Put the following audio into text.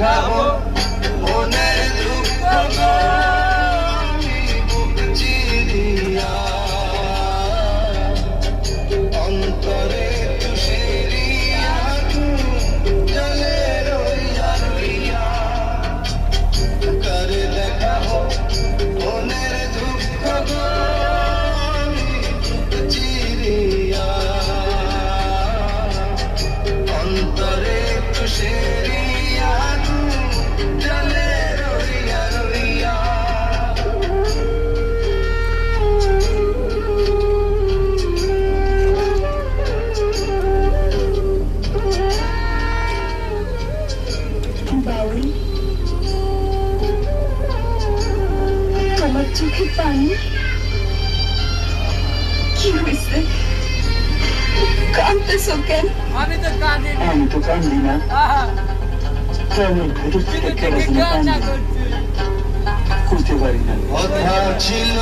দেখাবো মনের দুঃখ গো আমি বুক চিরিয়া অন্তরে তুষেরিয়া জলে রইয়া রইয়া করে দেখাবো মনের দুঃখ গো আমি বুক চিরিয়া অন্তরে তুষেরিয়া জলে রইয়া রইয়া বাউল তোমার চোখে পানি কি হয়েছে কাঁদতেছো কেন? আমি তো কাঁদি আমি তো কান্দি না প্রাণের ভেতর থেকে কেন কান্না করছি করতে পারি না কথা ছিল